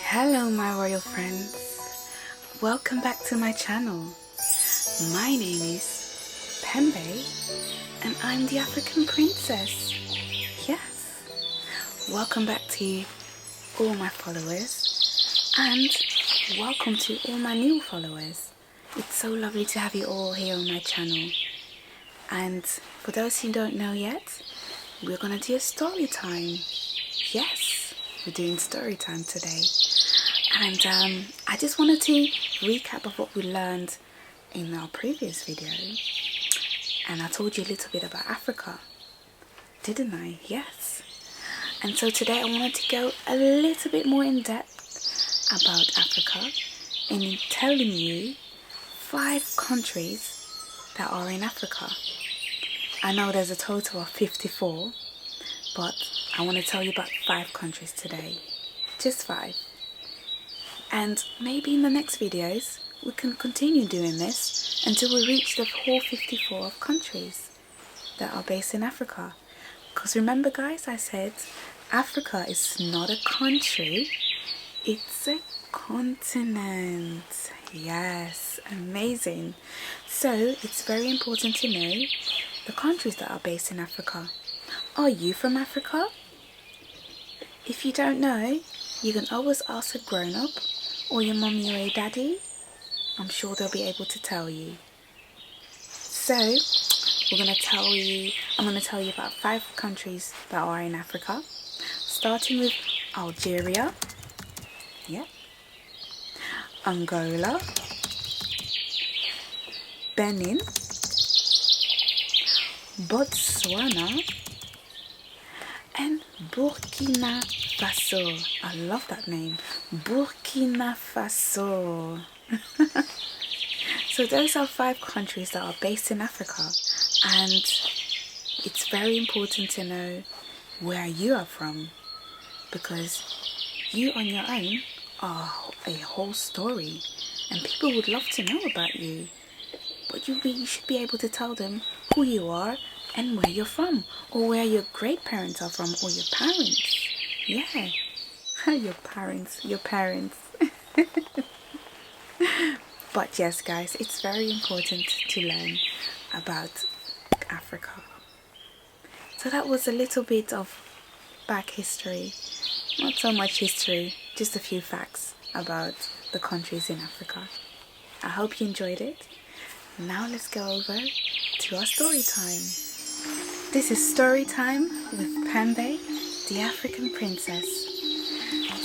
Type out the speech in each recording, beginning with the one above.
Hello my royal friends, welcome back to my channel. My name is Pembe and I'm the African Princess. Yes, welcome back to all my followers and welcome to all my new followers. It's so lovely to have you all here on my channel. And for those who don't know yet, we're gonna do a story time. Yes, we're doing story time today. And I just wanted to recap of what we learned in our previous video. And I told you a little bit about Africa, didn't I? Yes. And so today I wanted to go a little bit more in depth about Africa and in telling you 5 countries that are in Africa. I know there's a total of 54, but I want to tell you about 5 countries today. Just 5. And maybe in the next videos we can continue doing this until we reach the whole 54 countries that are based in Africa. Because remember guys, I said Africa is not a country, it's a continent. Yes, amazing. So it's very important to know the countries that are based in Africa. Are you from Africa? If you don't know, you can always ask a grown-up or your mommy or your daddy. I'm sure they'll be able to tell you. So I'm going to tell you about 5 countries that are in Africa, starting with Algeria, yeah, Angola, Benin, Botswana, and Burkina Faso. I love that name, Burkina Faso. So those are 5 countries that are based in Africa, and it's very important to know where you are from, because you on your own are a whole story and people would love to know about you, but you should be able to tell them who you are and where you're from, or where your great parents are from, or your parents. Yeah, your parents. But yes guys, it's very important to learn about Africa. So that was a little bit of back history, not so much history, just a few facts about the countries in Africa. I hope you enjoyed it. Now let's go over to our story time. This is story time with Pembe, the African Princess.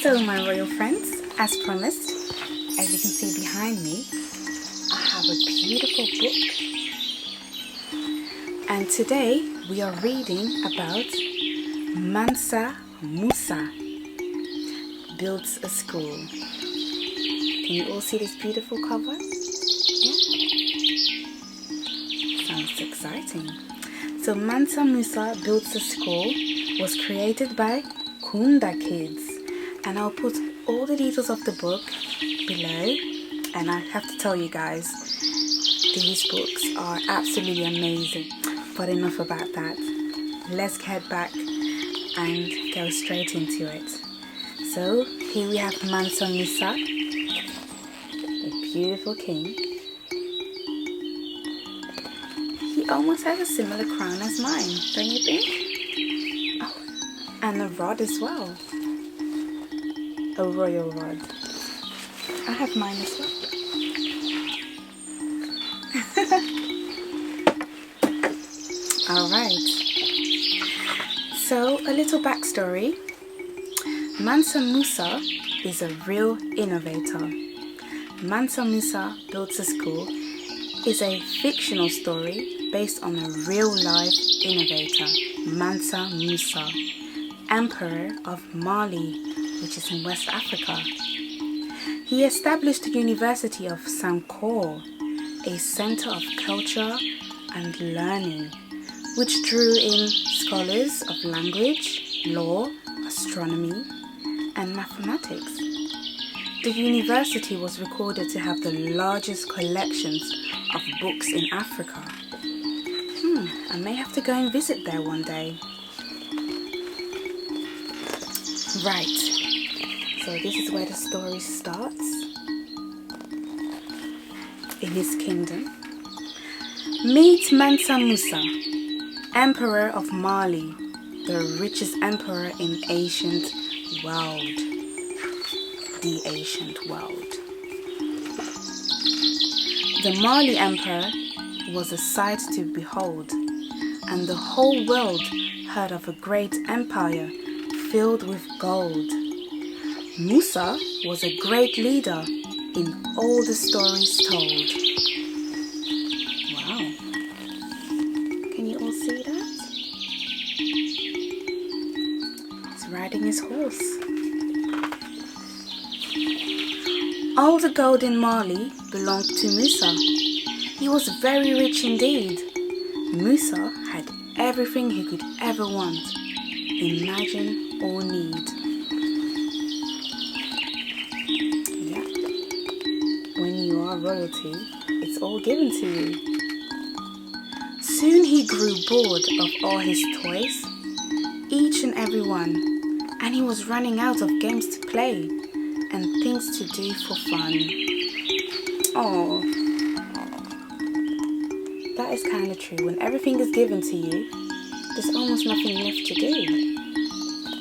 So my royal friends, as promised, as you can see behind me, I have a beautiful book. And today we are reading about Mansa Musa builds a school. Can you all see this beautiful cover? Yeah. Sounds exciting. So Mansa Musa builds a school was created by Kunda kids. And I'll put all the details of the book below, and I have to tell you guys, these books are absolutely amazing. But enough about that, let's get back and go straight into it. So here we have Mansa Musa, a beautiful king. He almost has a similar crown as mine, don't you think? Oh, and a rod as well. A royal rod. I have mine as well. Alright. So, a little backstory. Mansa Musa is a real innovator. Mansa Musa Builds a School is a fictional story based on a real-life innovator, Mansa Musa, Emperor of Mali, which is in West Africa. He established the University of Sankore, a center of culture and learning, which drew in scholars of language, law, astronomy, and mathematics. The university was recorded to have the largest collections of books in Africa. I may have to go and visit there one day. Right, so this is where the story starts. In his kingdom. Meet Mansa Musa, Emperor of Mali, the richest emperor in ancient world. The ancient world. The Mali Emperor was a sight to behold, and the whole world heard of a great empire filled with gold. Musa was a great leader in all the stories told. Wow. Can you all see that? He's riding his horse. All the gold in Mali belonged to Musa. He was very rich indeed. Musa had everything he could ever want, imagine or need. Yeah. When you are royalty, it's all given to you. Soon he grew bored of all his toys, each and every one, and he was running out of games to play and things to do for fun. Oh, that is kind of true. When everything is given to you, there's almost nothing left to do.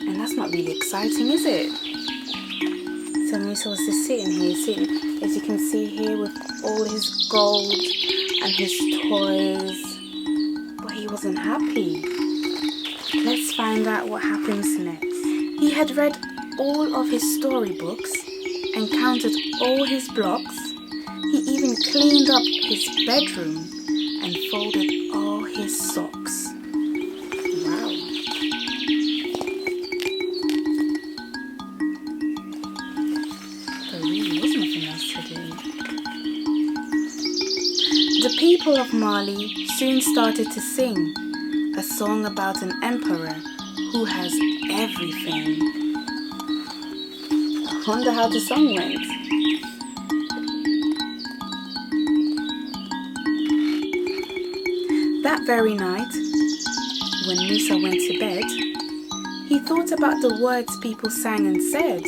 And that's not really exciting, is it? So Musa was just sitting here, as you can see here, with all his gold and his toys. But he wasn't happy. Let's find out what happens next. He had read all of his storybooks and counted all his blocks. He even cleaned up his bedroom and folded all his socks. Wow. There really was nothing else to do. The people of Mali soon started to sing a song about an emperor who has everything. I wonder how the song went. That very night, when Musa went to bed, he thought about the words people sang and said.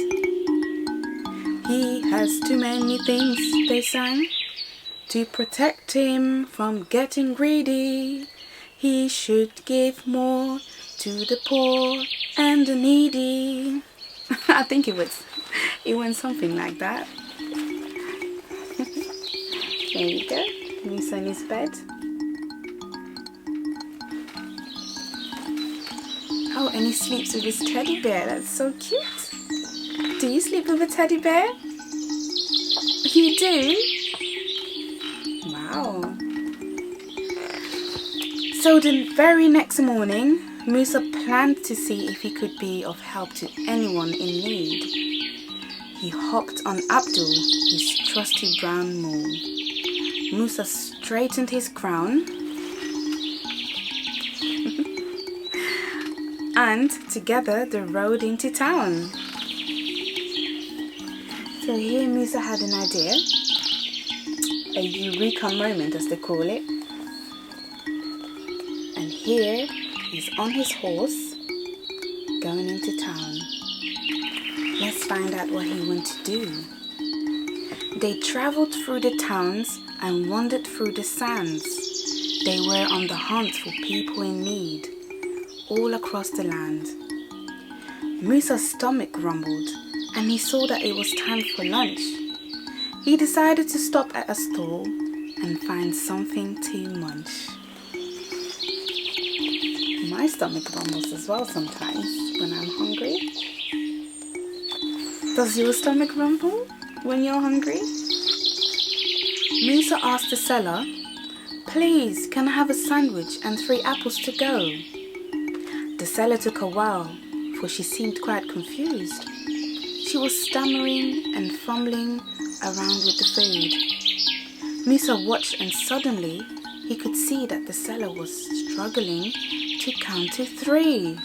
He has too many things, they sang, to protect him from getting greedy. He should give more to the poor and the needy. I think it went something like that. There you go, Musa in his bed. Oh, and he sleeps with his teddy bear. That's so cute. Do you sleep with a teddy bear? You do? Wow. So the very next morning, Musa planned to see if he could be of help to anyone in need. He hopped on Abdul, his trusty brown mule. Musa straightened his crown and together they rode into town. So here Musa had an idea, a eureka moment as they call it. And here he's on his horse going into town. Let's find out what he went to do. They travelled through the towns and wandered through the sands. They were on the hunt for people in need, all across the land. Musa's stomach rumbled and he saw that it was time for lunch. He decided to stop at a stall and find something to munch. My stomach rumbles as well sometimes when I'm hungry. Does your stomach rumble when you're hungry? Musa asked the seller, "Please, can I have a sandwich and 3 apples to go?" The seller took a while, for she seemed quite confused. She was stammering and fumbling around with the food. Musa watched and suddenly he could see that the seller was struggling to count to 3.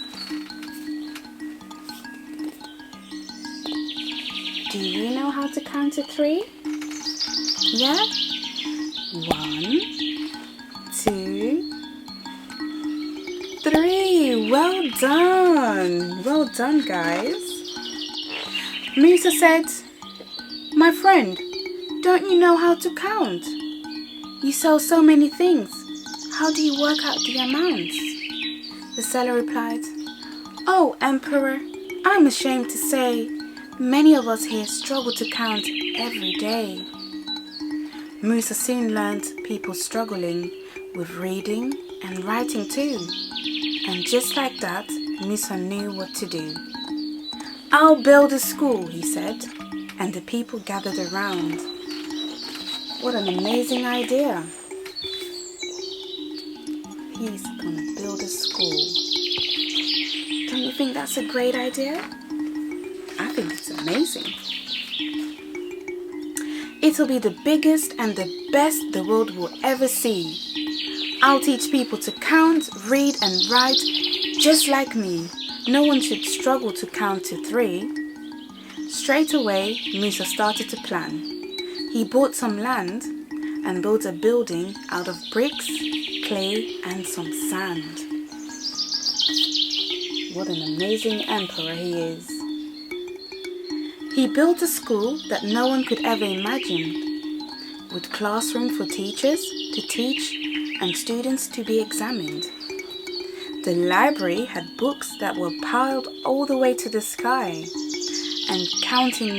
Do you know how to count to 3? Yeah? 1, 2, 3. Well done. Well done, guys. Musa said, "My friend, don't you know how to count? You sell so many things. How do you work out the amounts?" The seller replied, "Oh, Emperor, I'm ashamed to say, many of us here struggle to count every day." Musa soon learned people struggling with reading and writing too. And just like that, Musa knew what to do. "I'll build a school," he said, and the people gathered around. What an amazing idea. He's gonna build a school. Don't you think that's a great idea? I think it's amazing. It'll be the biggest and the best the world will ever see. I'll teach people to count, read and write just like me. No one should struggle to count to 3. Straight away, Musa started to plan. He bought some land and built a building out of bricks, clay and some sand. What an amazing emperor he is. He built a school that no one could ever imagine, with classrooms for teachers to teach and students to be examined. The library had books that were piled all the way to the sky and counting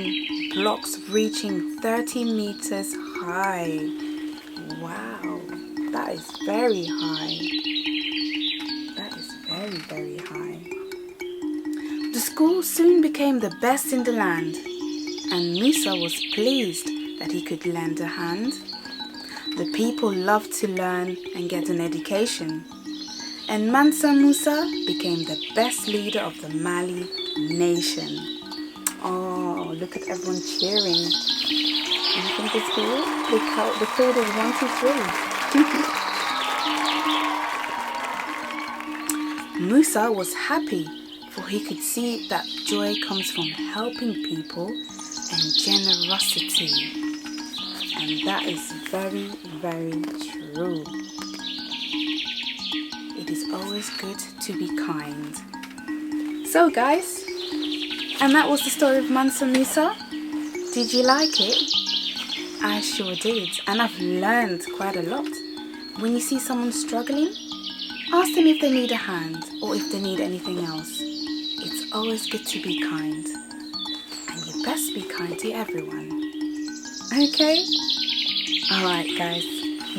blocks reaching 30 meters high. Wow, that is very high. That is very, very high. The school soon became the best in the land, and Musa was pleased that he could lend a hand. The people loved to learn and get an education, and Mansa Musa became the best leader of the Mali nation. Oh, look at everyone cheering. And you think it's good? The crowd is 1, 2, 3. Musa was happy, for he could see that joy comes from helping people and generosity. And that is very, very true. It is always good to be kind. So guys, and that was the story of Mansa Musa. Did you like it? I sure did, and I've learned quite a lot. When you see someone struggling, ask them if they need a hand or if they need anything else. It's always good to be kind. And you best be kind to everyone. Okay? Alright guys,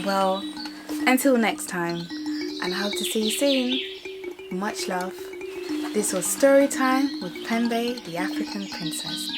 well, until next time, and I hope to see you soon. Much love. This was Storytime with Pembe the African Princess.